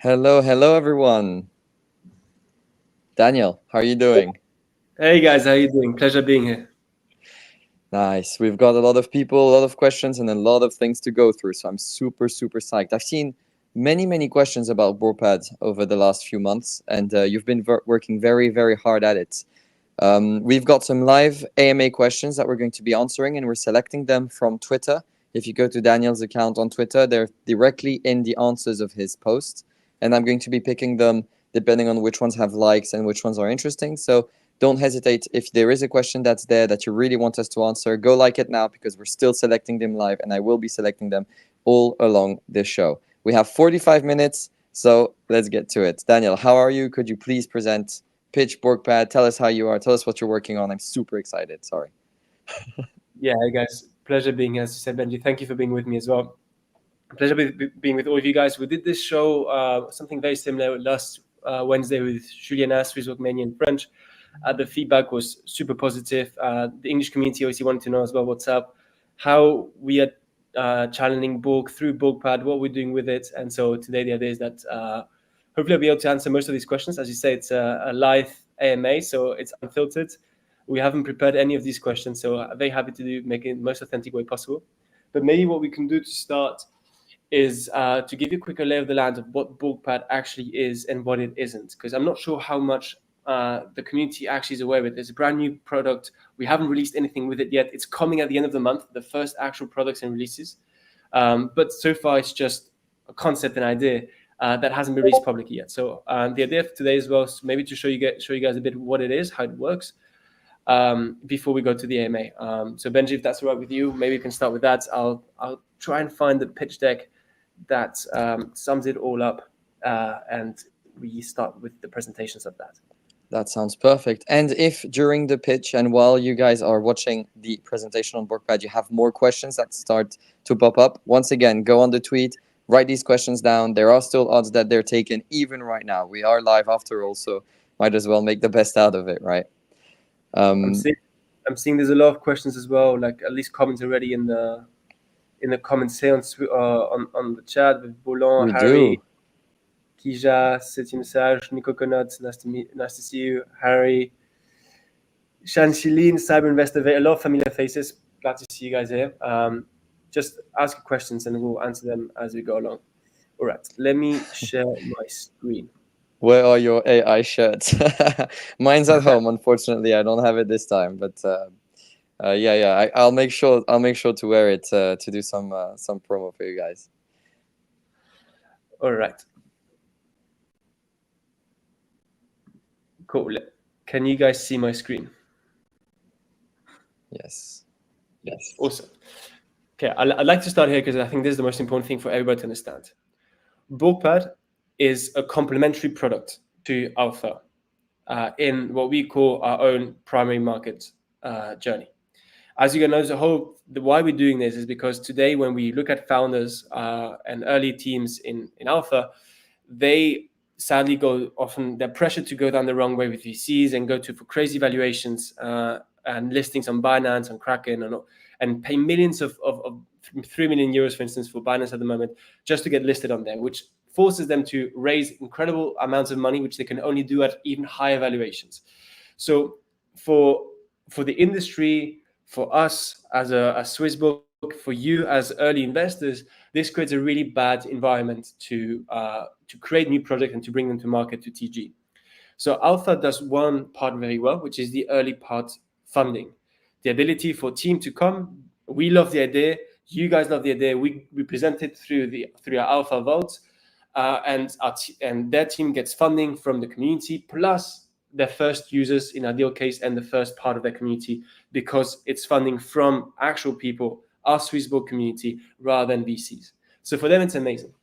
Hello everyone. Daniel, how are you doing? Hey guys, how you doing? Pleasure being here. Nice. We've got a lot of people, a lot of questions, and a lot of things to go through. So I'm super psyched. I've seen many questions about BorgPad over the last few months, and you've been working very hard at it. We've got some live AMA questions that we're going to be answering, and we're selecting them from Twitter. If you go to Daniel's account on Twitter, they're directly in the answers of his post, and I'm going to be picking them depending on which ones have likes and which ones are interesting. So don't hesitate. If there is a question that's there that you really want us to answer, go like it now, because we're still selecting them live, and I will be selecting them all along this show. We have 45 minutes, so let's get to it. Daniel, how are you? Could you please pitch BorgPad, tell us how you are, tell us what you're working on. I'm super excited. Sorry. Yeah, hey guys, pleasure being here. As you said, Benji, thank you for being with me as well. Pleasure being with all of you guys. We did this show, something very similar last Wednesday with Julien Swiss Mania in French. The feedback was super positive. The English community obviously wanted to know as well what's up, how we are challenging Borg through BorgPad, what we're doing with it. And so today the idea is that hopefully I'll be able to answer most of these questions. As you say, it's a live AMA, so it's unfiltered. We haven't prepared any of these questions, so I'm very happy to make it in the most authentic way possible. But maybe what we can do to start is to give you a quicker lay of the land of what BorgPad actually is and what it isn't, because I'm not sure how much the community actually is aware of it. There's a brand new product. We haven't released anything with it yet. It's coming at the end of the month, the first actual products and releases. But so far, it's just a concept, an idea that hasn't been released publicly yet. So the idea for today as well is maybe to show you guys a bit what it is, how it works, before we go to the AMA. So Benji, if that's all right with you, maybe you can start with that. I'll try and find the pitch deck that sums it all up, and we start with the presentations of that. That sounds perfect. And if during the pitch and while you guys are watching the presentation on BorgPad, you have more questions that start to pop up, once again, go on the tweet, write these questions down. There are still odds that they're taken even right now. We are live after all, so might as well make the best out of it, right? I'm seeing there's a lot of questions as well, like at least comments already in the comments here on the chat with Bolan, Harry, Kija, Septième Sage, Nico Conot, nice to see you, Harry, Shanshilin, Cyber Investor, a lot of familiar faces. Glad to see you guys here. Just ask questions and we'll answer them as we go along. All right, let me share my screen. Where are your AI shirts? Mine's at home. Unfortunately, I don't have it this time, but I'll make sure to wear it to do some promo for you guys. All right. Cool. Can you guys see my screen? Yes. Awesome. Okay, I'd like to start here because I think this is the most important thing for everybody to understand. BorgPad is a complementary product to Alpha in what we call our own primary market journey. As you can know, why we're doing this is because today when we look at founders and early teams in Alpha, they sadly they're pressured to go down the wrong way with VCs and go for crazy valuations and listings on Binance, on Kraken, and pay millions of 3 million euros, for instance, for Binance at the moment, just to get listed on there, which forces them to raise incredible amounts of money, which they can only do at even higher valuations. So for the industry, for us as a Swissborg, for you as early investors, this creates a really bad environment to create new projects and to bring them to market to TG. So Alpha does one part very well, which is the early part funding, the ability for team to come. We love the idea. You guys love the idea. We present it through our Alpha votes, and their team gets funding from the community plus their first users in ideal case and the first part of their community, because it's funding from actual people, our Swissborg community, rather than VCs. So for them, it's amazing.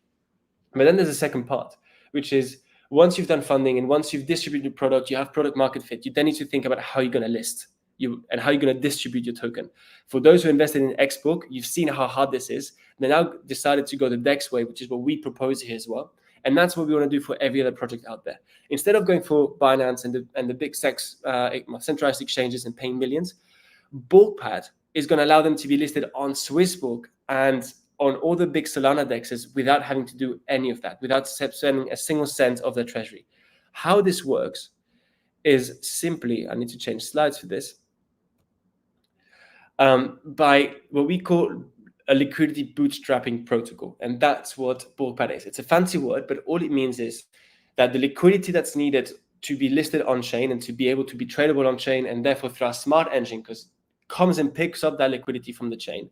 But then there's a second part, which is once you've done funding and once you've distributed your product, you have product market fit, you then need to think about how you're going to list and how you're going to distribute your token. For those who invested in Xbook, you've seen how hard this is. They now decided to go the DEX way, which is what we propose here as well. And that's what we want to do for every other project out there. Instead of going for Binance and the big centralized exchanges and paying millions, BorgPad is going to allow them to be listed on Swissborg and on all the big Solana dexes without having to do any of that, without spending a single cent of their treasury. How this works is simply, I need to change slides for this, by what we call a liquidity bootstrapping protocol. And that's what BorgPad is. It's a fancy word, but all it means is that the liquidity that's needed to be listed on chain and to be able to be tradable on chain, and therefore through our smart engine, because comes and picks up that liquidity from the chain,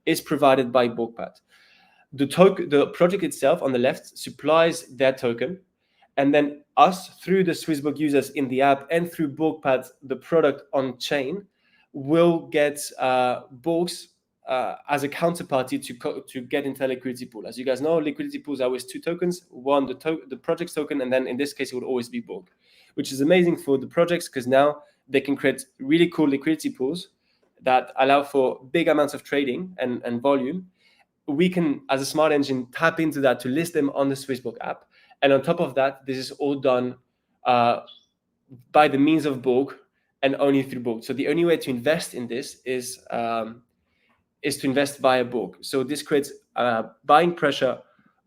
is provided by BorgPad. The project itself on the left supplies their token, and then us, through the Swissborg users in the app and through BorgPad, the product on chain, will get Borgs as a counterparty to get into a liquidity pool. As you guys know, liquidity pools are always two tokens: one, the project's token, and then in this case, it would always be Borg, which is amazing for the projects because now they can create really cool liquidity pools that allow for big amounts of trading and volume. We can, as a smart engine, tap into that to list them on the Swissborg app. And on top of that, this is all done by the means of Borg and only through Borg. So the only way to invest in this is to invest via Borg. So this creates buying pressure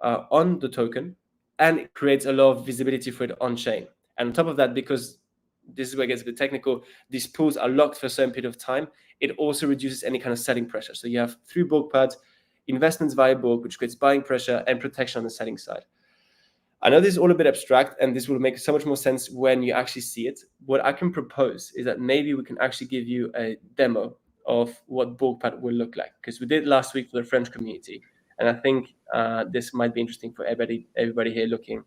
on the token, and it creates a lot of visibility for it on chain. And on top of that, because this is where it gets a bit technical, these pools are locked for a certain period of time, it also reduces any kind of selling pressure. So you have, through BorgPad, investments via Borg, which creates buying pressure and protection on the selling side. I know this is all a bit abstract, and this will make so much more sense when you actually see it. What I can propose is that maybe we can actually give you a demo of what BorgPad will look like, because we did last week for the French community, and I think this might be interesting for everybody here looking,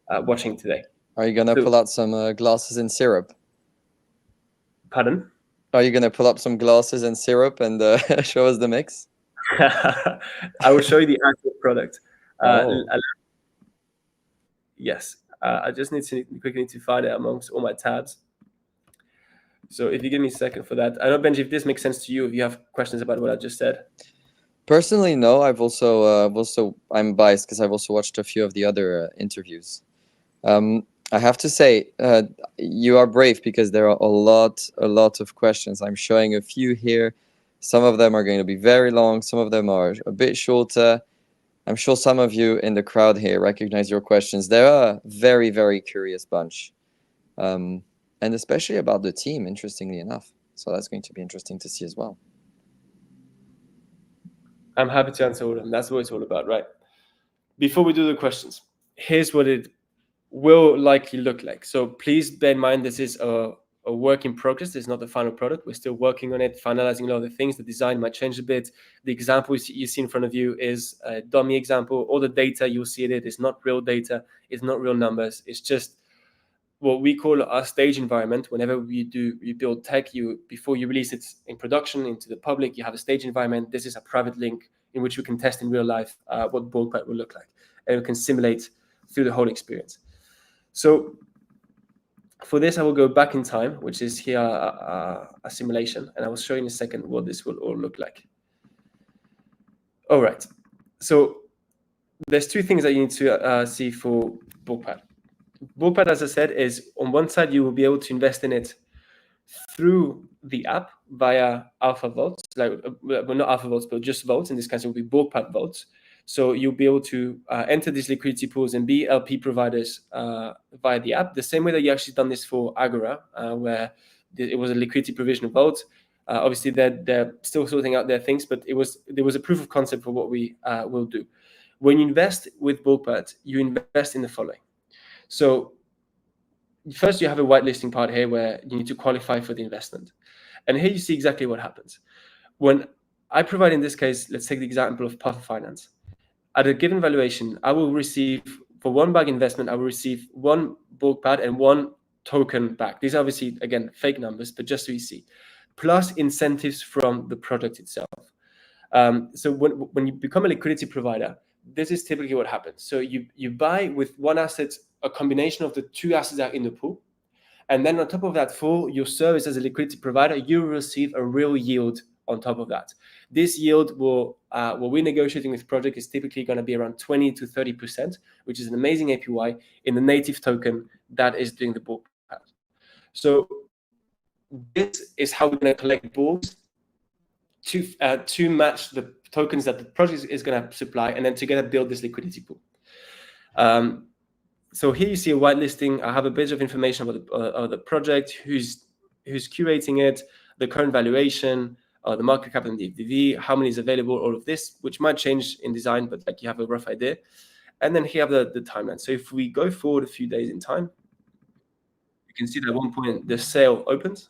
watching today. Are you gonna pull out some glasses and syrup? Pardon? Are you gonna pull up some glasses and syrup and show us the mix? I will show you the actual product. Yes, I just quickly need to find it amongst all my tabs. So if you give me a second for that. I know, Benji, if this makes sense to you, if you have questions about what I just said. Personally, no. I've also I'm biased because I've also watched a few of the other interviews. I have to say, you are brave because there are a lot of questions. I'm showing a few here. Some of them are going to be very long. Some of them are a bit shorter. I'm sure some of you in the crowd here recognize your questions. They're a very, very curious bunch. And especially about the team, interestingly enough. So that's going to be interesting to see as well. I'm happy to answer all of them. That's what it's all about, right? Before we do the questions, here's what it will likely look like. So please bear in mind this is a work in progress. It's not the final product. We're still working on it, finalizing a lot of the things. The design might change a bit. The example you see in front of you is a dummy example. All the data you'll see in it is not real data. It's not real numbers. It's just what we call our stage environment. Whenever you build tech, before you release it in production into the public, you have a stage environment. This is a private link in which we can test in real life what BorgPad will look like, and we can simulate through the whole experience. So for this, I will go back in time, which is here a simulation, and I will show you in a second what this will all look like. All right. So there's two things that you need to see for BorgPad. BorgPad, as I said, is on one side, you will be able to invest in it through the app via alpha votes, well, not alpha votes, but just votes. In this case, it will be BorgPad votes. So you'll be able to enter these liquidity pools and be LP providers via the app, the same way that you actually done this for Agora, where it was a liquidity provision vote. Obviously, they're still sorting out their things, but there was a proof of concept for what we will do. When you invest with BorgPad, you invest in the following. So first, you have a whitelisting part here where you need to qualify for the investment. And here you see exactly what happens. When I provide, in this case, let's take the example of Puffer Finance. At a given valuation, I will receive, for one bag investment, I will receive one BorgPad and one token back. These are obviously, again, fake numbers, but just so you see. Plus incentives from the product itself. So when you become a liquidity provider, this is typically what happens. So you buy with one asset, a combination of the two assets that are in the pool. And then on top of that, for your service as a liquidity provider, you will receive a real yield on top of that. This yield will, what we're negotiating with project is typically going to be around 20 to 30%, which is an amazing APY in the native token that is doing the BorgPad. So this is how we're going to collect Borgs to match the tokens that the project is going to supply, and then together build this liquidity pool. So here you see a whitelisting. I have a bit of information about the project, who's curating it, the current valuation, the market cap and the EV, how many is available, all of this, which might change in design, but like you have a rough idea. And then here have the timeline. So if we go forward a few days in time, you can see that at one point the sale opens,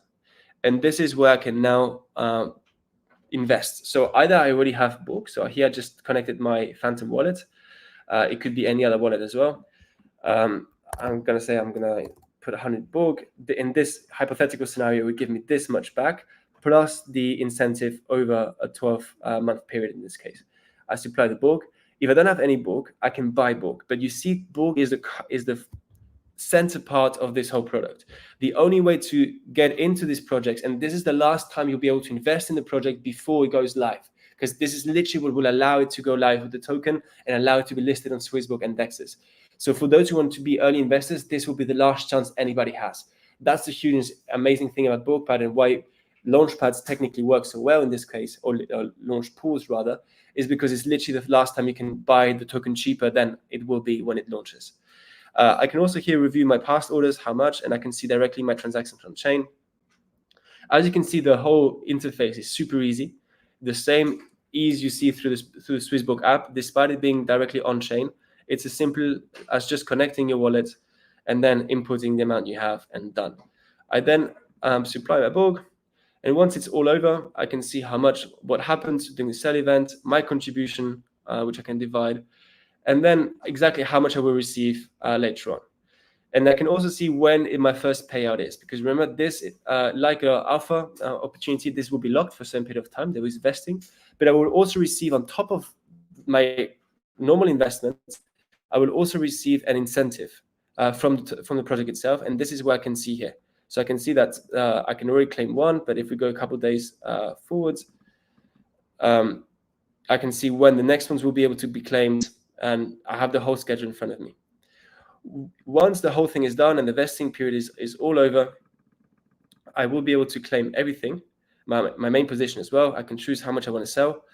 and this is where I can now invest. So either I already have BORG, so here I just connected my Phantom wallet. It could be any other wallet as well. I'm going to say I'm going to put 100 BORG. In this hypothetical scenario, it would give me this much back, plus the incentive over a 12-month period in this case. I supply the BORG. If I don't have any BORG, I can buy BORG. But you see, BORG is the center part of this whole product. The only way to get into these projects, and this is the last time you'll be able to invest in the project before it goes live, because this is literally what will allow it to go live with the token and allow it to be listed on Swissborg and DEXs. So for those who want to be early investors, this will be the last chance anybody has. That's the huge, amazing thing about BorgPad, and why launchpads technically work so well in this case, or launch pools rather, is because it's literally the last time you can buy the token cheaper than it will be when it launches. I can also here review my past orders, how much, and I can see directly my transactions on chain. As you can see, the whole interface is super easy. The same ease you see through the Swissborg app, despite it being directly on chain. It's as simple as just connecting your wallet and then inputting the amount you have, and done. I then supply my BORG, and once it's all over, I can see how much, what happened during the sell event, my contribution, which I can divide, and then exactly how much I will receive later on. And I can also see when my first payout is, because remember this, like an alpha opportunity, this will be locked for a certain period of time. There is vesting, but I will also receive, on top of my normal investments, I will also receive an incentive from the project itself. And this is where I can see here. So I can see that I can already claim one, but if we go a couple of days forwards, I can see when the next ones will be able to be claimed, and I have the whole schedule in front of me. Once the whole thing is done and the vesting period is all over, I will be able to claim everything, my main position as well. I can choose how much I want to sell.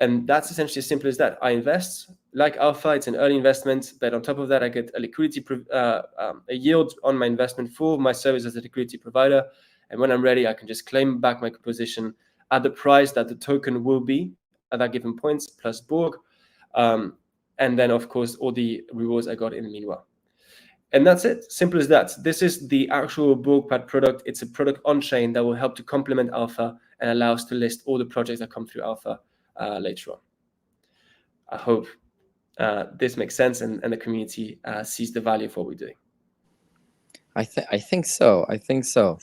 And that's essentially as simple as that. I invest. Like alpha, it's an early investment, but on top of that, I get a liquidity, a yield on my investment for my service as a liquidity provider. And when I'm ready, I can just claim back my position at the price that the token will be at that given point, plus BORG. And then, of course, all the rewards I got in the meanwhile. And that's it. Simple as that. This is the actual BorgPad product. It's a product on chain that will help to complement Alpha and allow us to list all the projects that come through Alpha later on. I hope this makes sense, and the community sees the value of what we're doing. I think so. I think so.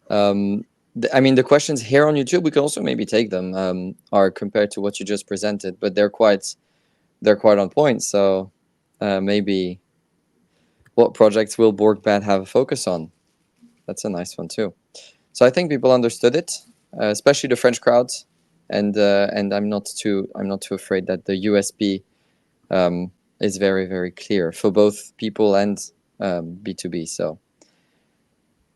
I mean, the questions here on YouTube, we can also maybe take them, are compared to what you just presented, but they're quite on point. So maybe what projects will BorgPad have a focus on? That's a nice one too. So I think people understood it, especially the French crowds, and I'm not too afraid that the USP is very, very clear for both people and B2B. So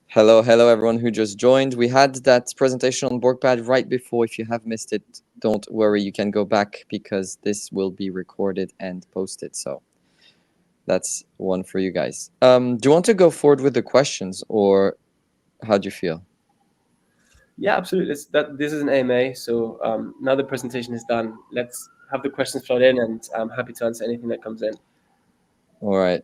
hello everyone who just joined. We had that presentation on BorgPad right before. If you have missed it, don't worry, you can go back because this will be recorded and posted. So that's one for you guys. Do you want to go forward with the questions, or how do you feel? Yeah, absolutely. This is an AMA, so now the presentation is done. Let's have the questions flood in, and I'm happy to answer anything that comes in. All right.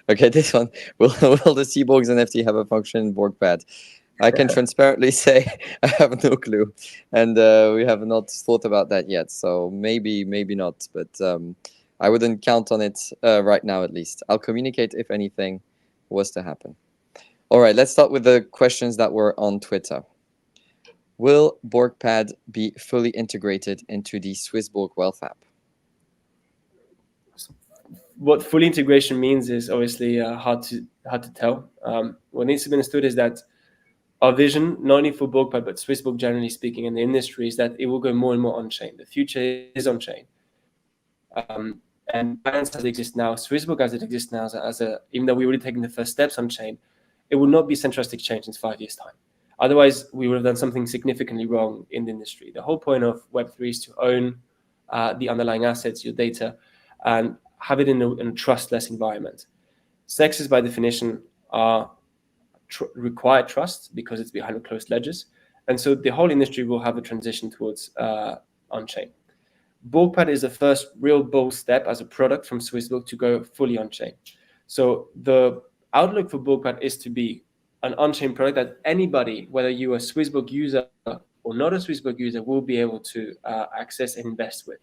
Okay, this one. Will the Seaborg's NFT have a function in BorgPad? I can transparently say I have no clue, and we have not thought about that yet. So maybe not, but I wouldn't count on it right now, at least. I'll communicate if anything was to happen. All right, let's start with the questions that were on Twitter. Will BorgPad be fully integrated into the Swissborg Wealth app? What fully integration means is obviously hard to tell. What needs to be understood is that our vision, not only for BorgPad, but Swissborg generally speaking in the industry, is that it will go more and more on-chain. The future is on-chain. And Binance as it exists now, Swissborg as it exists now, even though we're already taking the first steps on-chain, it will not be centralized exchange in 5 years' time. Otherwise, we would have done something significantly wrong in the industry. The whole point of Web3 is to own the underlying assets, your data, and have it in a trustless environment. CEXs, by definition, are require trust because it's behind closed ledgers. And so the whole industry will have a transition towards on-chain. BorgPad is the first real bold step as a product from Swissbook to go fully on-chain. So the outlook for BorgPad is to be an on-chain product that anybody, whether you're a Swissbook user or not a Swissbook user, will be able to access and invest with.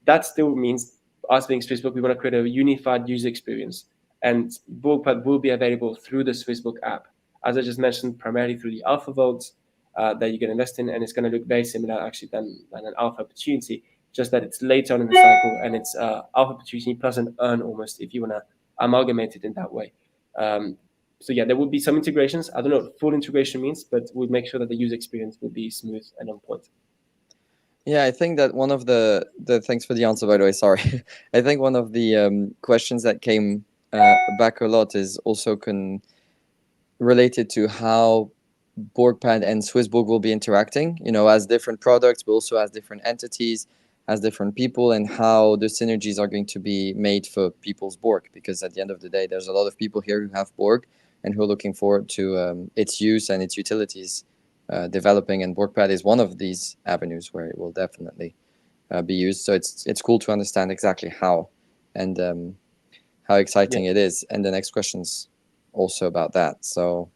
That still means us being Swissbook, we want to create a unified user experience. And BorgPad will be available through the Swissbook app. As I just mentioned, primarily through the alpha vaults that you can invest in, and it's going to look very similar actually than an alpha opportunity, just that it's later on in the cycle and it's alpha opportunity plus an earn almost, if you want to amalgamate it in that way. So yeah, there will be some integrations. I don't know what full integration means, but we'll make sure that the user experience will be smooth and on point. Yeah, I think that one of the thanks for the answer, by the way, sorry. I think one of the questions that came back a lot is also related to how BorgPad and Swissborg will be interacting, as different products, but also as different entities, as different people, and how the synergies are going to be made for people's Borg. Because at the end of the day, there's a lot of people here who have Borg and who are looking forward to its use and its utilities developing, and BorgPad is one of these avenues where it will definitely be used. So it's cool to understand exactly how and how exciting it is. And the next question's also about that. So,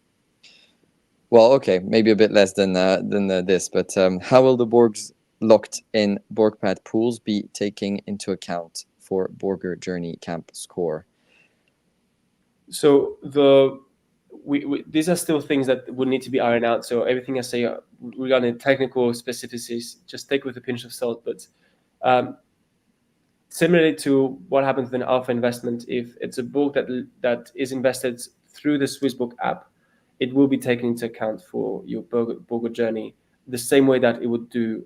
well, okay, maybe a bit less than this, but how will the Borg's locked in BorgPad pools be taking into account for Borger Journey Camp score? So these are still things that would need to be ironed out. So everything I say regarding technical specificities, just take with a pinch of salt. But similarly to what happens with an alpha investment, if it's a book that is invested through the Swissbook app, it will be taken into account for your Borger journey the same way that it would do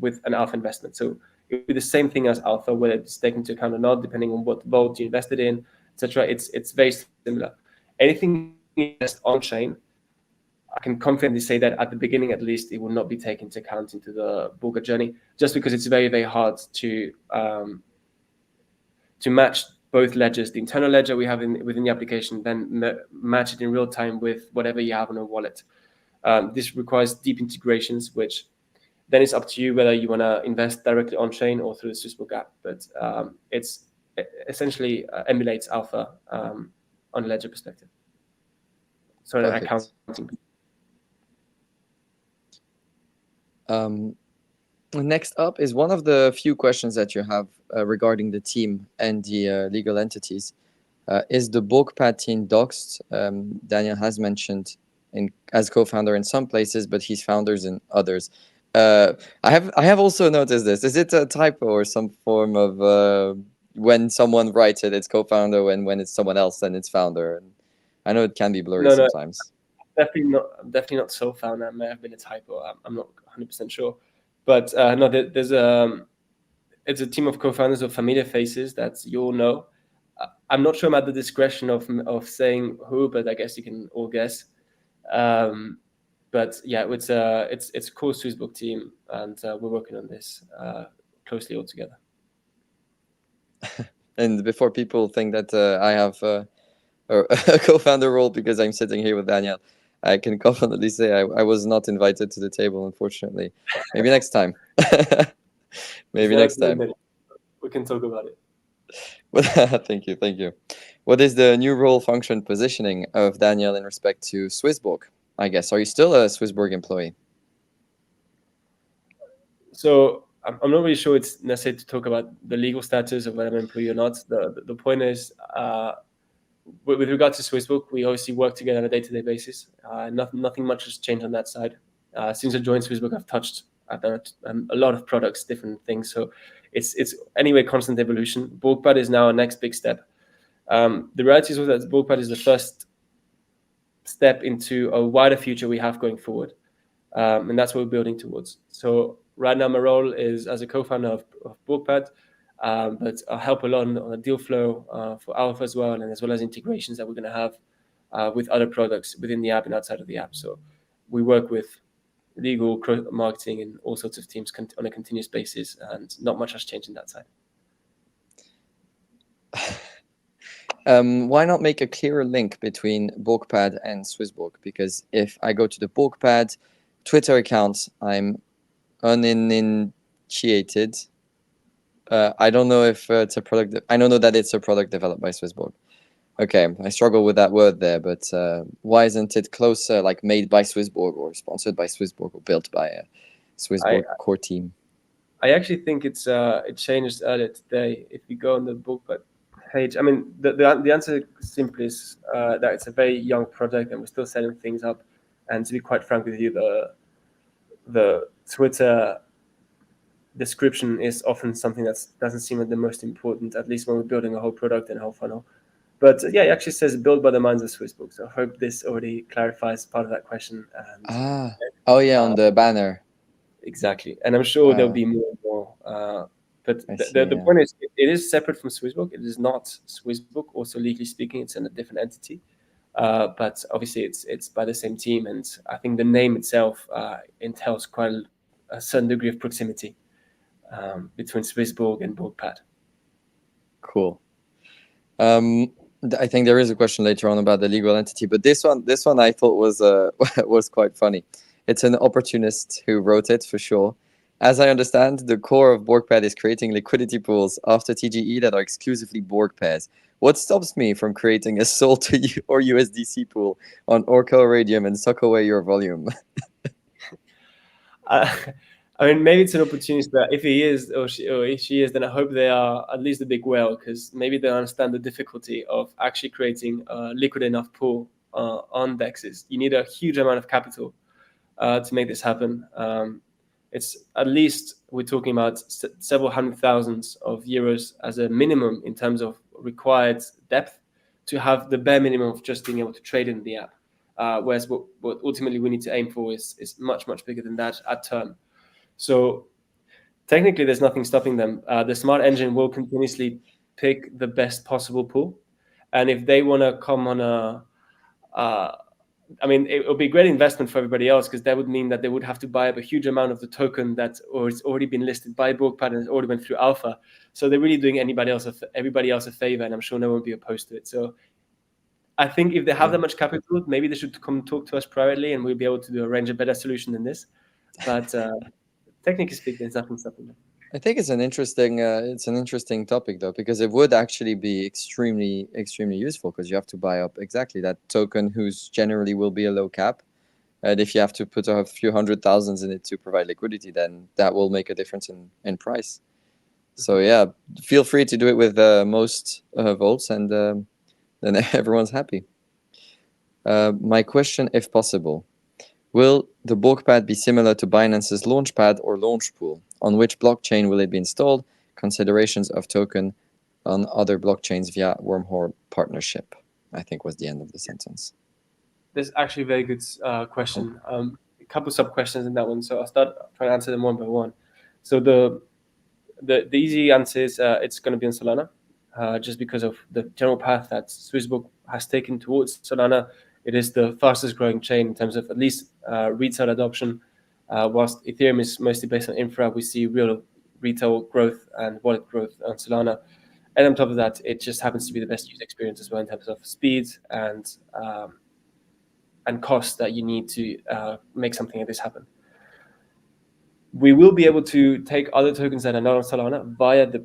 with an alpha investment. So it would be the same thing as alpha, whether it's taken into account or not, depending on what vault you invested in, etc. It's very similar. Anything you invest on chain, I can confidently say that at the beginning, at least, it will not be taken into account into the Borger journey, just because it's very, very hard to match both ledgers, the internal ledger we have within the application, then match it in real time with whatever you have on a wallet. This requires deep integrations, which then it's up to you whether you want to invest directly on chain or through the Swissbook app. But it's essentially emulates alpha on a ledger perspective. So an accounting. Next up is one of the few questions that you have regarding the team and the legal entities. Is the BorgPad team doxed? Daniel has mentioned as co-founder in some places, but he's founders in others. I have also noticed this. Is it a typo or some form of when someone writes it's co-founder, when it's someone else, then it's founder? And I know it can be blurry sometimes. Definitely not so founder. It may have been a typo. I'm not 100% sure. But no, there's it's a team of co-founders of familiar faces that you all know. I'm not sure I'm at the discretion of saying who, but I guess you can all guess. But yeah, it's a cool Swissbook team, and we're working on this closely all together. And before people think that I have a co-founder role because I'm sitting here with Daniel, I can confidently say I was not invited to the table, unfortunately. Maybe next time. Maybe next time. We can talk about it. Thank you. What is the new role, function, positioning of Daniel in respect to Swissborg? I guess. Are you still a Swissborg employee? So I'm not really sure it's necessary to talk about the legal status of whether I'm an employee or not. The point is, with regard to Swissbook, we obviously work together on a day-to-day basis. Nothing much has changed on that side. Since I joined Swissbook, I've done a lot of products, different things. So it's anyway constant evolution. BorgPad is now our next big step. The reality is that BorgPad is the first step into a wider future we have going forward, and that's what we're building towards. So right now, my role is as a co-founder of BorgPad. But I'll help a lot on the deal flow for Alpha as well as integrations that we're going to have with other products within the app and outside of the app. So we work with legal, marketing, and all sorts of teams on a continuous basis, and not much has changed in that side. Why not make a clearer link between BorgPad and Swissborg? Because if I go to the BorgPad Twitter account, I'm uninitiated. I don't know if it's a product. I don't know that it's a product developed by Swissborg. Okay, I struggle with that word there, but why isn't it closer, like made by Swissborg or sponsored by Swissborg or built by a Swissborg core team? I actually think it changed earlier today. If you go on the BorgPad page, I mean, the answer simply is that it's a very young project and we're still setting things up. And to be quite frank with you, the Twitter description is often something that doesn't seem like the most important, at least when we're building a whole product and a whole funnel. But yeah, it actually says built by the minds of Swissborg. So I hope this already clarifies part of that question. And, on the banner. Exactly. And I'm sure there'll be more and more. But the point is, it is separate from Swissborg. It is not Swissborg. Also, legally speaking, it's in a different entity. But obviously, it's by the same team. And I think the name itself entails quite a certain degree of proximity between Swissborg and BorgPad. Cool. I think there is a question later on about the legal entity, but this one I thought was was quite funny. It's an opportunist who wrote it for sure. As I understand, the core of BorgPad is creating liquidity pools after TGE that are exclusively Borg pairs. What stops me from creating a Sol to or USDC pool on Orca Radium and suck away your volume? I mean, maybe it's an opportunity, but if he is or if she is, then I hope they are at least a big whale, because maybe they understand the difficulty of actually creating a liquid enough pool on DEXs. You need a huge amount of capital to make this happen. It's at least, we're talking about several hundred thousands of euros as a minimum in terms of required depth to have the bare minimum of just being able to trade in the app. Whereas what ultimately we need to aim for is much, much bigger than that at term. So technically, there's nothing stopping them. The smart engine will continuously pick the best possible pool. And if they want to come on I mean, it would be a great investment for everybody else, because that would mean that they would have to buy up a huge amount of the token that or it's already been listed by BorgPad and has already went through alpha. So they're really doing everybody else a favor, and I'm sure no one will be opposed to it. So I think if they have that much capital, maybe they should come talk to us privately, and we'll be able to arrange a better solution than this. But technically speaking, there's nothing stopping them. I think it's an interesting topic though, because it would actually be extremely useful, because you have to buy up exactly that token whose generally will be a low cap, and if you have to put a few hundred thousands in it to provide liquidity, then that will make a difference in price. So yeah, feel free to do it with most votes, and then everyone's happy. My question, if possible: will the BorgPad be similar to Binance's Launchpad or Launchpool? On which blockchain will it be installed? Considerations of token on other blockchains via Wormhole partnership, I think was the end of the sentence. This is actually a very good question. A couple sub questions in that one, so I'll start trying to answer them one by one. So the easy answer is it's going to be on Solana, just because of the general path that Swissborg has taken towards Solana. It is the fastest growing chain in terms of at least retail adoption. Whilst Ethereum is mostly based on infra, we see real retail growth and wallet growth on Solana. And on top of that, it just happens to be the best user experience as well in terms of speed and cost that you need to make something like this happen. We will be able to take other tokens that are not on Solana via the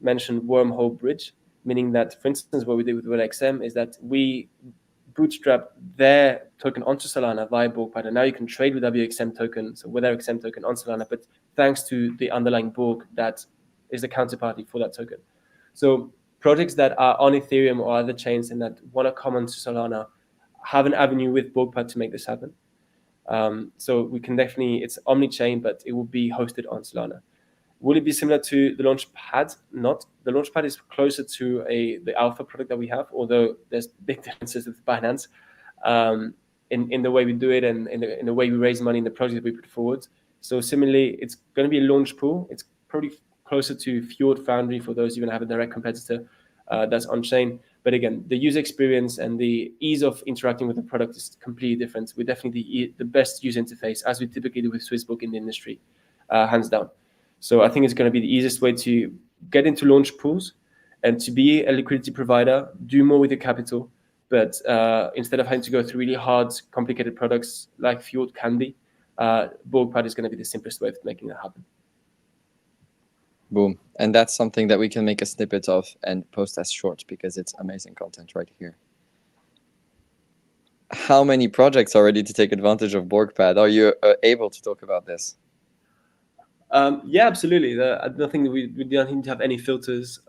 mentioned wormhole bridge, meaning that, for instance, what we did with XM is that we bootstrap their token onto Solana via BorgPad, and now you can trade with WXM token, so with their XM token on Solana, but thanks to the underlying Borg that is the counterparty for that token. So projects that are on Ethereum or other chains and that want to come onto Solana have an avenue with BorgPad to make this happen. So we can definitely, it's omni-chain, but it will be hosted on Solana. Will it be similar to the Launchpad? Not. The Launchpad is closer to the alpha product that we have, although there's big differences with Binance in the way we do it and in the way we raise money in the project that we put forward. So similarly, it's going to be a launch pool. It's probably closer to Fjord Foundry for those who are going to have a direct competitor that's on chain. But again, the user experience and the ease of interacting with the product is completely different. We're definitely the best user interface, as we typically do with Swissbook in the industry, hands down. So I think it's going to be the easiest way to get into launch pools and to be a liquidity provider, do more with your capital. But instead of having to go through really hard, complicated products like Fjord can be, BorgPad is going to be the simplest way of making that happen. Boom. And that's something that we can make a snippet of and post as short, because it's amazing content right here. How many projects are ready to take advantage of BorgPad? Are you able to talk about this? Yeah, absolutely. I don't think we don't need to have any filters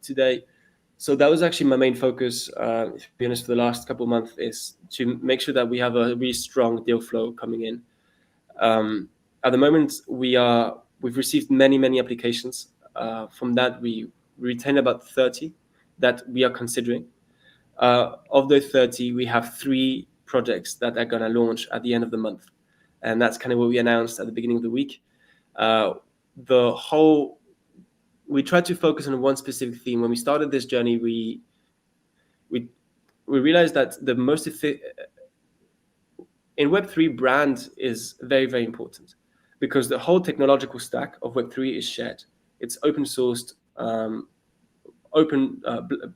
today. So that was actually my main focus, to be honest, for the last couple of months, is to make sure that we have a really strong deal flow coming in. At the moment, we've received many applications. From that, we retain about 30 that we are considering. Of those 30, we have 3 projects that are going to launch at the end of the month. And that's kind of what we announced at the beginning of the week. We tried to focus on one specific theme. When we started this journey, we realized that the most in Web3, brand is very important, because the whole technological stack of Web3 is shared. It's open sourced, open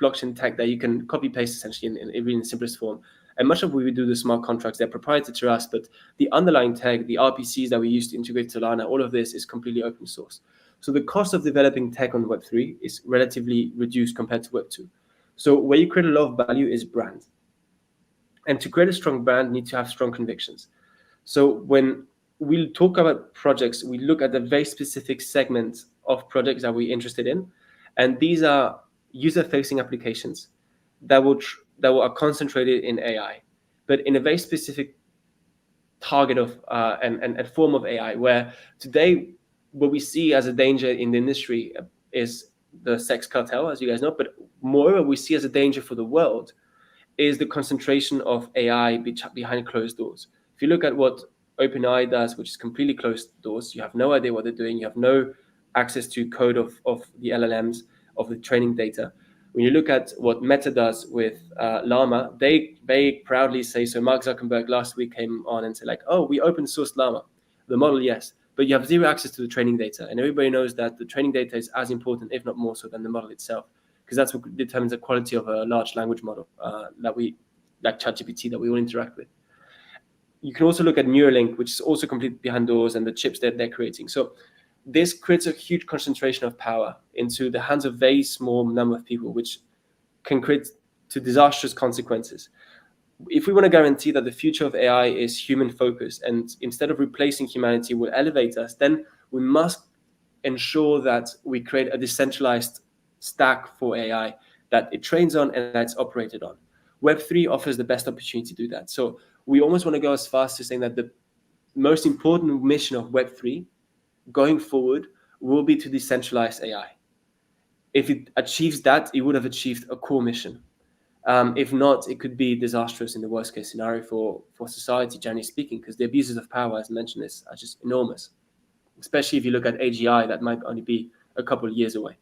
blockchain tech that you can copy paste essentially in the simplest form. And much of what we do, the smart contracts, they're proprietary to us, but the underlying tech, the RPCs that we use to integrate to Lana, all of this is completely open source. So the cost of developing tech on Web3 is relatively reduced compared to Web2. So where you create a lot of value is brand. And to create a strong brand, you need to have strong convictions. So when we talk about projects, we look at the very specific segment of projects that we're interested in. And these are user-facing applications that are concentrated in AI, but in a very specific target of and form of AI, where today what we see as a danger in the industry is the sex cartel, as you guys know, but moreover, we see as a danger for the world is the concentration of AI behind closed doors. If you look at what OpenAI does, which is completely closed doors, you have no idea what they're doing, you have no access to code of the LLMs, of the training data. When you look at what Meta does with Llama, they proudly say, so Mark Zuckerberg last week came on and said like, oh, we open sourced Llama. The model, yes, but you have zero access to the training data. And everybody knows that the training data is as important, if not more so, than the model itself, because that's what determines the quality of a large language model like ChatGPT, that we all interact with. You can also look at Neuralink, which is also completely behind doors, and the chips that they're creating. So this creates a huge concentration of power into the hands of a very small number of people, which can create to disastrous consequences. If we want to guarantee that the future of AI is human focused, and instead of replacing humanity will elevate us, then we must ensure that we create a decentralized stack for AI that it trains on and that it's operated on. Web3 offers the best opportunity to do that. So we almost want to go as far as to saying that the most important mission of Web3 going forward will be to decentralize AI. If it achieves that, it would have achieved a core mission. If not, it could be disastrous in the worst case scenario for society, generally speaking, because the abuses of power, as mentioned, are just enormous. Especially if you look at AGI, that might only be a couple of years away.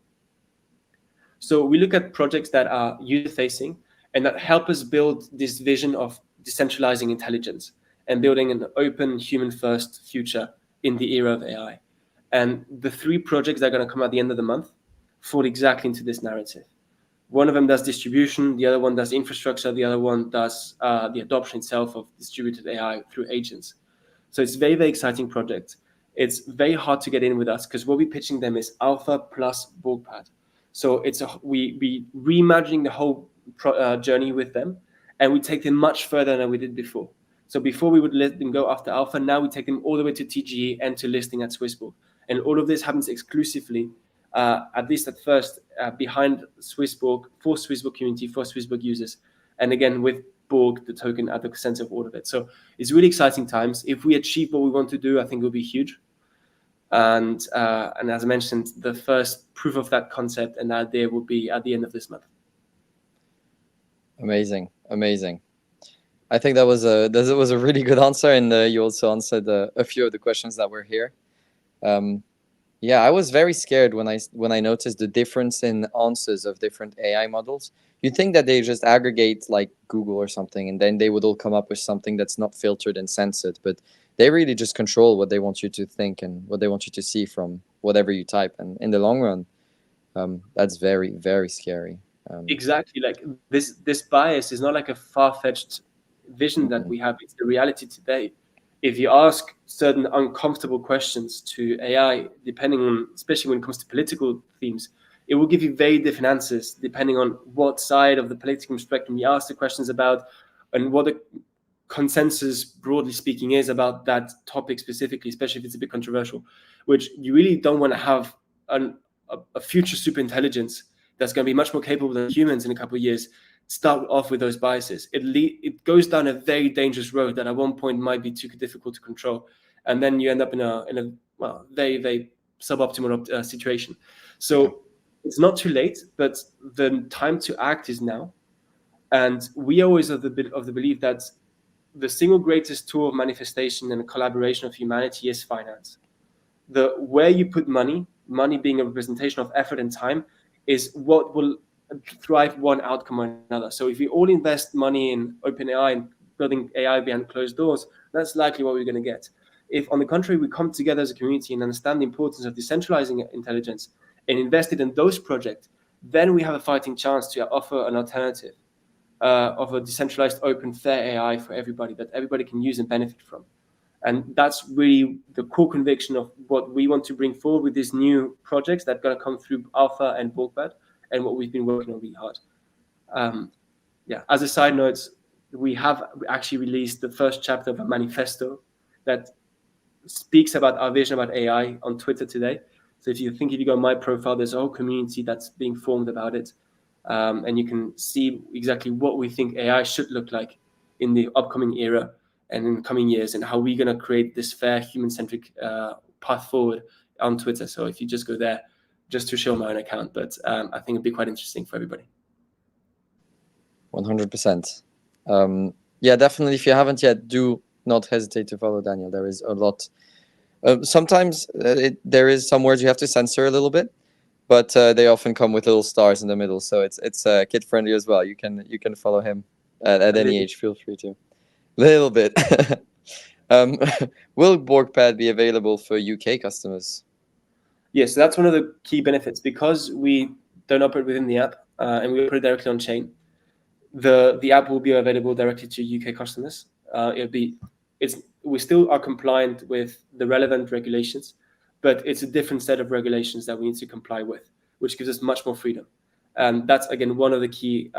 So we look at projects that are user-facing and that help us build this vision of decentralizing intelligence and building an open, human-first future in the era of AI. And the 3 projects that are going to come at the end of the month fall exactly into this narrative. One of them does distribution, the other one does infrastructure, the other one does the adoption itself of distributed AI through agents. So it's a very, very exciting project. It's very hard to get in with us because what we're pitching them is alpha plus BorgPad. So we reimagining the whole journey with them, and we take them much further than we did before. So before we would let them go after alpha, now we take them all the way to TGE and to listing at Swissborg. And all of this happens exclusively, at least at first, behind Swissborg, for Swissborg community, for Swissborg users. And again, with Borg, the token at the center of all of it. So it's really exciting times. If we achieve what we want to do, I think it will be huge. And as I mentioned, the first proof of that concept and that idea will be at the end of this month. Amazing. I think that was a really good answer, and you also answered a few of the questions that were here. Yeah, I was very scared when I noticed the difference in answers of different AI models. You'd think that they just aggregate like Google or something, and then they would all come up with something that's not filtered and censored. But they really just control what they want you to think and what they want you to see from whatever you type. And in the long run, that's very, very scary. Exactly, like this bias is not like a far-fetched vision that we have, it's the reality today. If you ask certain uncomfortable questions to AI, depending on, especially when it comes to political themes, it will give you very different answers depending on what side of the political spectrum you ask the questions about, and what the consensus, broadly speaking, is about that topic specifically, especially if it's a bit controversial, which you really don't want to have a future super intelligence that's going to be much more capable than humans in a couple of years start off with those biases. It goes down a very dangerous road that at one point might be too difficult to control, and then you end up in a well, very very suboptimal situation. So it's not too late, but the time to act is now. And we always have the belief that the single greatest tool of manifestation and collaboration of humanity is finance. The where you put money being a representation of effort and time, is what will thrive one outcome or another. So if we all invest money in OpenAI and building AI behind closed doors, that's likely what we're going to get. If, on the contrary, we come together as a community and understand the importance of decentralizing intelligence and invested in those projects, then we have a fighting chance to offer an alternative of a decentralized, open, fair AI for everybody that everybody can use and benefit from. And that's really the core conviction of what we want to bring forward with these new projects that are going to come through Alpha and BorgPad, and what we've been working on really hard. Yeah, as a side note, we have actually released the first chapter of a manifesto that speaks about our vision about AI on Twitter today. So if you go on my profile, there's a whole community that's being formed about it. And you can see exactly what we think AI should look like in the upcoming era and in the coming years, and how we're going to create this fair, human-centric path forward on Twitter. So if you just go there, just to show my own account, but I think it'd be quite interesting for everybody. 100%. Yeah, definitely. If you haven't yet, do not hesitate to follow Daniel. There is a lot. Sometimes there is some words you have to censor a little bit, but they often come with little stars in the middle, so it's kid friendly as well. You can follow him at any age. Feel free to. Little bit. Will BorgPad be available for UK customers? Yes, so that's one of the key benefits, because we don't operate within the app and we operate directly on chain. The app will be available directly to UK customers. We still are compliant with the relevant regulations, but it's a different set of regulations that we need to comply with, which gives us much more freedom. And that's, again, one of the key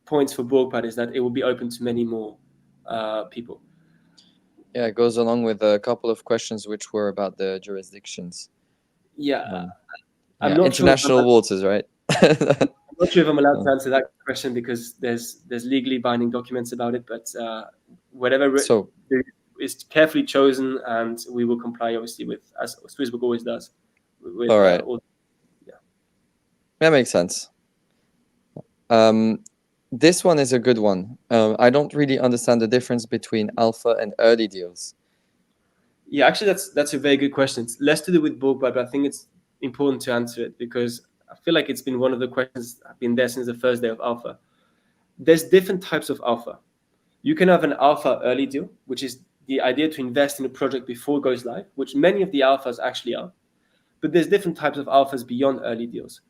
points for BorgPad, is that it will be open to many more people. Yeah, it goes along with a couple of questions which were about the jurisdictions. Yeah, I'm not international sure waters, right? I'm not sure if I'm allowed to answer that question, because there's legally binding documents about it, but whatever is carefully chosen, and we will comply, obviously, with, as Swissbook always does. With, all right. That makes sense. This one is a good one. I don't really understand the difference between alpha and early deals. Yeah, actually, that's a very good question. It's less to do with BorgPad, but I think it's important to answer it, because I feel like it's been one of the questions that have been there since the first day of alpha. There's different types of alpha. You can have an alpha early deal, which is the idea to invest in a project before it goes live, which many of the alphas actually are. But there's different types of alphas beyond early deals.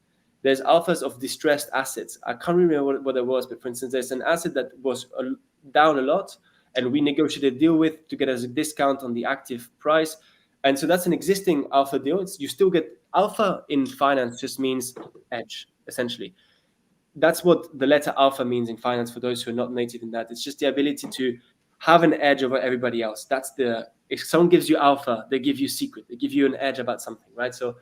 There's alphas of distressed assets. I can't remember what it was, but for instance, there's an asset that was down a lot, and we negotiated a deal with to get us a discount on the active price. And so that's an existing alpha deal. You still get alpha in finance, just means edge, essentially. That's what the letter alpha means in finance, for those who are not native in that. It's just the ability to have an edge over everybody else. If someone gives you alpha, they give you secret. They give you an edge about something, right? So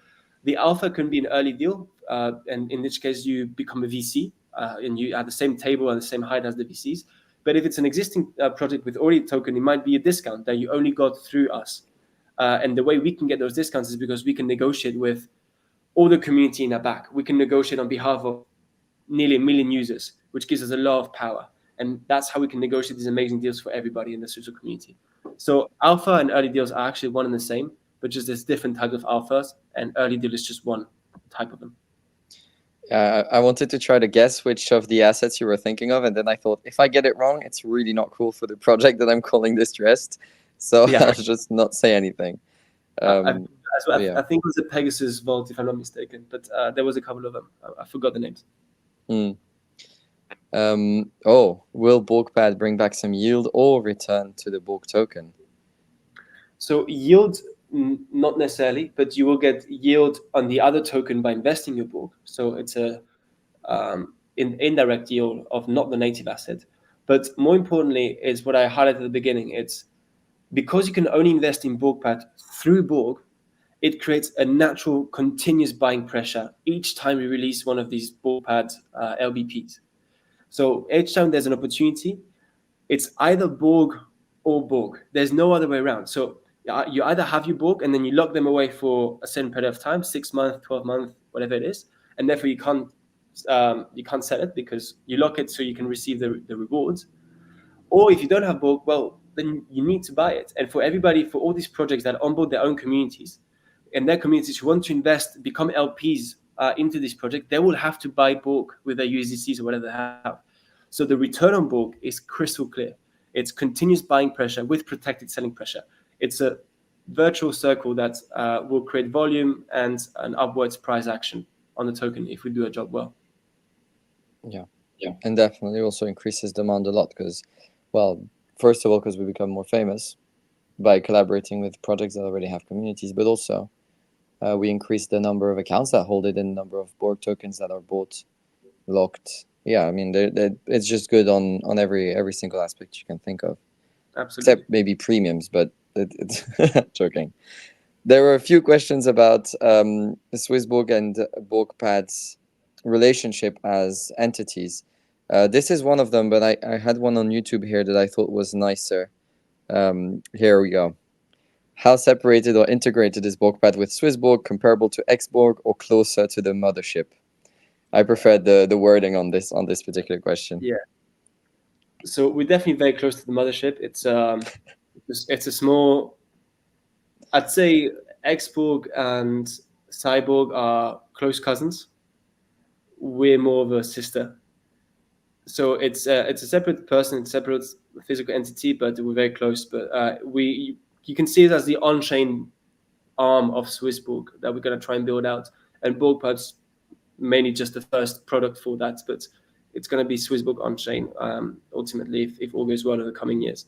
the alpha can be an early deal, and in which case you become a VC, and you at the same table and the same height as the VCs. But if it's an existing project with already a token, it might be a discount that you only got through us. And the way we can get those discounts is because we can negotiate with all the community in our back. We can negotiate on behalf of nearly 1 million users, which gives us a lot of power. And that's how we can negotiate these amazing deals for everybody in the social community. So alpha and early deals are actually one and the same. but just there's different types of alphas, and early deal is just one type of them. I wanted to try to guess which of the assets you were thinking of, and then I thought, if I get it wrong, it's really not cool for the project that I'm calling distressed. So Yeah. I'll just not say anything. I Yeah. think it was the Pegasus Vault, if I'm not mistaken, but there was a couple of them. I forgot the names. Will BorgPad bring back some yield or return to the BORG token? So yield, not necessarily, but you will get yield on the other token by investing your BORG. So it's a indirect yield of not the native asset. But more importantly, is what I highlighted at the beginning. It's because you can only invest in BorgPad through BORG, it creates a natural continuous buying pressure each time we release one of these BorgPad LBPs. So each time there's an opportunity, it's either BORG or BORG. There's no other way around. So you either have your BORG and then you lock them away for a certain period of time, 6 months, 12 months, whatever it is, and therefore you can't sell it because you lock it so you can receive the rewards. Or if you don't have BORG, well, then you need to buy it. And for everybody, for all these projects that onboard their own communities, and their communities who want to invest, become LPs into this project, they will have to buy BORG with their USDCs or whatever they have. So the return on BORG is crystal clear. It's continuous buying pressure with protected selling pressure. It's a virtual circle that will create volume and an upwards price action on the token if we do a job well. Yeah. And definitely also increases demand a lot because, well, first of all, because we become more famous by collaborating with projects that already have communities, but also we increase the number of accounts that hold it and the number of BORG tokens that are bought, locked. Yeah, I mean, it's just good on every single aspect you can think of. Absolutely. Except maybe premiums, but it's joking. There were a few questions about Swissborg and BorgPad's relationship as entities. This is one of them, but I had one on YouTube here that I thought was nicer. Here we go. How separated or integrated is BorgPad with Swissborg, comparable to Xborg or closer to the mothership? I preferred the wording on this particular question. Yeah. So we're definitely very close to the mothership. It's a small, I'd say Xborg and Cyborg are close cousins. We're more of a sister. So it's a separate person, separate physical entity, but we're very close. But you can see it as the on-chain arm of Swissborg that we're going to try and build out. And BorgPad's mainly just the first product for that, but it's going to be Swissborg on-chain ultimately if all goes well in the coming years.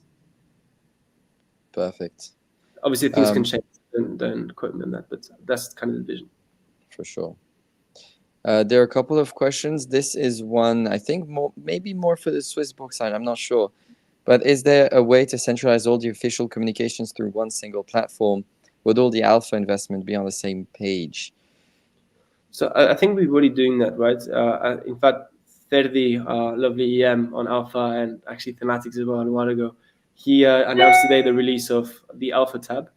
Perfect. Obviously, things can change. Don't quote me on that, but that's kind of the vision. For sure. There are a couple of questions. This is one, I think, maybe more for the Swissborg side. I'm not sure. But is there a way to centralize all the official communications through one single platform? Would all the alpha investment be on the same page? So I think we're already doing that, right? In fact, Ferdi, lovely EM on Alpha and actually Thematics as well a while ago, he announced today the release of the Alpha tab.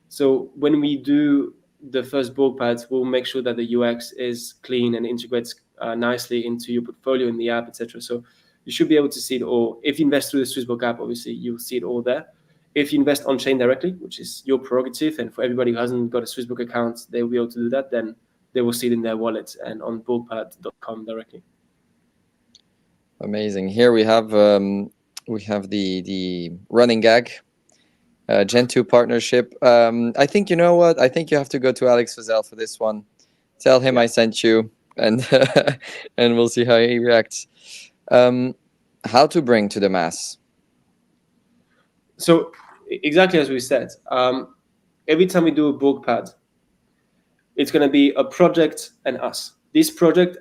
So when we do the first BorgPads, we'll make sure that the UX is clean and integrates nicely into your portfolio in the app, etc. So you should be able to see it all. If you invest through the Swissborg app, obviously you'll see it all there. If you invest on chain directly, which is your prerogative, and for everybody who hasn't got a Swissborg account, they will be able to do that, then they will see it in their wallet and on BorgPad.com directly. Amazing. Here we have the running gag, Gen 2 partnership. I think, you know what? I think you have to go to Alex Fazel for this one. Tell him I sent you, and and we'll see how he reacts. How to bring to the mass? So exactly as we said, every time we do a BorgPad, it's going to be a project and us. This project,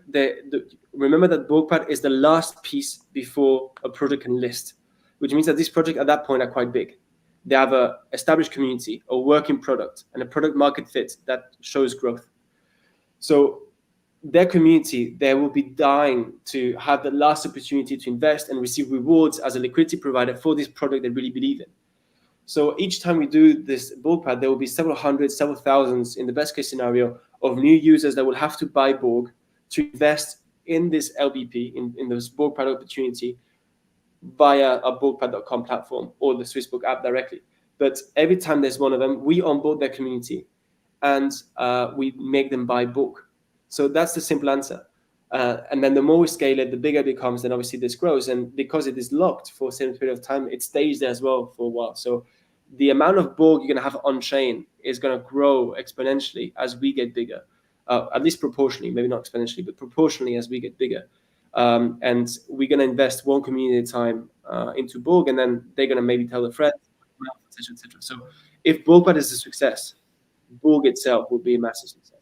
remember that BorgPad is the last piece before a project can list, which means that this project at that point are quite big. They have an established community, a working product, and a product market fit that shows growth. So their community, they will be dying to have the last opportunity to invest and receive rewards as a liquidity provider for this product they really believe in. So each time we do this BorgPad, there will be several hundred, several thousands, in the best case scenario, of new users that will have to buy Borg to invest in this LBP, in this BorgPad opportunity, via a BorgPad.com platform or the Swissborg app directly. But every time there's one of them, we onboard their community, and we make them buy BORG. So that's the simple answer. And then the more we scale it, the bigger it becomes, then obviously this grows. And because it is locked for a certain period of time, it stays there as well for a while. So the amount of BORG you're going to have on chain is going to grow exponentially as we get bigger, at least proportionally, maybe not exponentially, but proportionally as we get bigger. And we're going to invest one community at a time into BORG, and then they're going to maybe tell their friends, etc., etc. So if BorgPad is a success, BORG itself will be a massive success.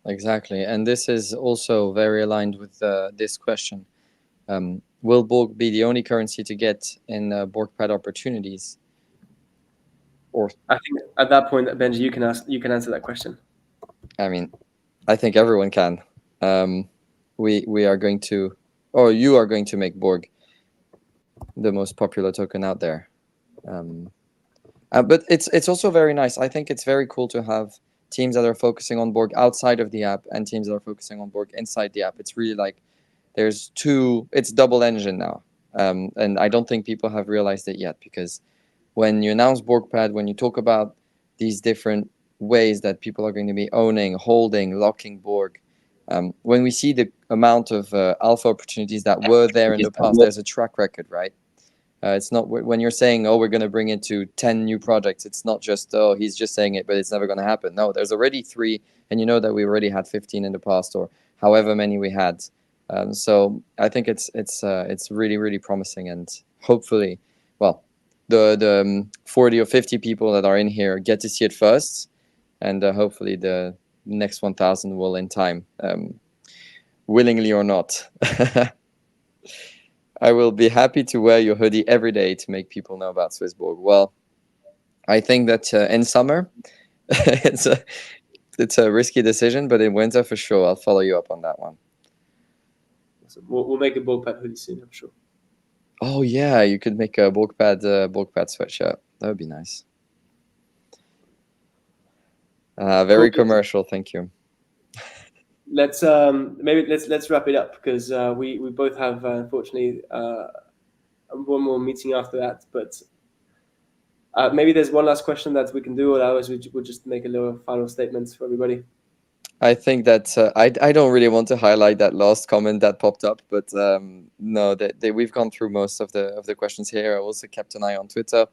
Exactly. And this is also very aligned with this question. Will BORG be the only currency to get in BorgPad opportunities? Or I think at that point, Benji, you can answer that question. I mean, I think everyone can. We are going to, or you are going to make BORG the most popular token out there. But it's also very nice. I think it's very cool to have teams that are focusing on BORG outside of the app and teams that are focusing on BORG inside the app. It's really like there's it's double engine now. And I don't think people have realized it yet, because when you announce BorgPad, when you talk about these different ways that people are going to be owning, holding, locking BORG, when we see the amount of alpha opportunities that were there in the past, there's a track record, right? It's not when you're saying, oh, we're going to bring it to 10 new projects. It's not just, oh, he's just saying it, but it's never going to happen. No, there's already 3, and you know that we already had 15 in the past, or however many we had. So I think it's really, really promising, and hopefully, well, the 40 or 50 people that are in here get to see it first, and hopefully the next 1,000 will in time, willingly or not. I will be happy to wear your hoodie every day to make people know about Swissborg. Well, I think that in summer, it's a risky decision, but in winter for sure, I'll follow you up on that one. So we'll make a BorgPad hoodie soon, I'm sure. Oh yeah, you could make a BorgPad sweatshirt. That would be nice. Very Cool. commercial. Thank you. Let's maybe let's wrap it up, because we both have unfortunately one more meeting after that. But maybe there's one last question that we can do, or otherwise we'll just make a little final statement for everybody. I think that I don't really want to highlight that last comment that popped up, but no, we've gone through most of the questions here. I also kept an eye on Twitter.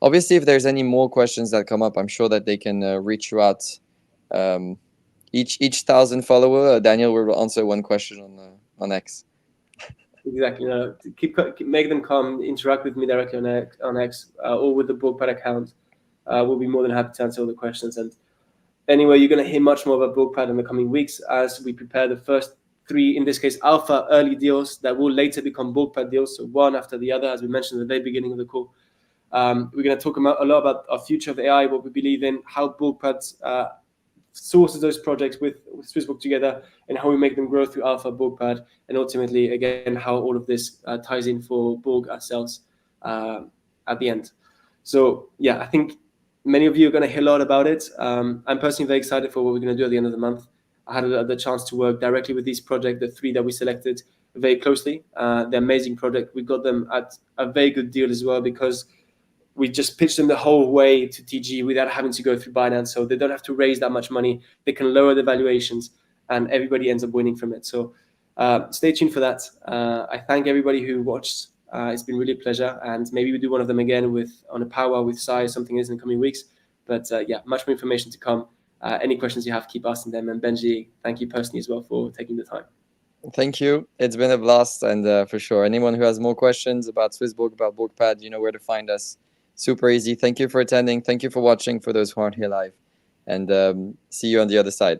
Obviously, if there's any more questions that come up, I'm sure that they can reach you out. Each 1,000 follower, Daniel will answer one question on X. Exactly. Keep make them come interact with me directly on X or with the BorgPad account. We'll be more than happy to answer all the questions. And anyway, you're going to hear much more about BorgPad in the coming weeks as we prepare the first 3, in this case, alpha early deals that will later become BorgPad deals. So one after the other, as we mentioned at the very beginning of the call. We're going to talk a lot about our future of AI, what we believe in, how BorgPad sources those projects with Swissborg together, and how we make them grow through alpha BorgPad, and ultimately, again, how all of this ties in for BORG ourselves at the end. So yeah, I think many of you are going to hear a lot about it. I'm personally very excited for what we're going to do at the end of the month. I had the chance to work directly with these projects, the 3 that we selected, very closely. They're amazing project. We got them at a very good deal as well, because we just pitched them the whole way to TG without having to go through Binance. So they don't have to raise that much money. They can lower the valuations, and everybody ends up winning from it. So stay tuned for that. I thank everybody who watched. It's been really a pleasure, and maybe we do one of them again on a powwow with Sai, something is in the coming weeks. But yeah, much more information to come. Any questions you have, keep asking them. And Benji, thank you personally as well for taking the time. Thank you. It's been a blast, and for sure, anyone who has more questions about Swissborg, about BorgPad, you know where to find us. Super easy. Thank you for attending. Thank you for watching, for those who aren't here live. And see you on the other side.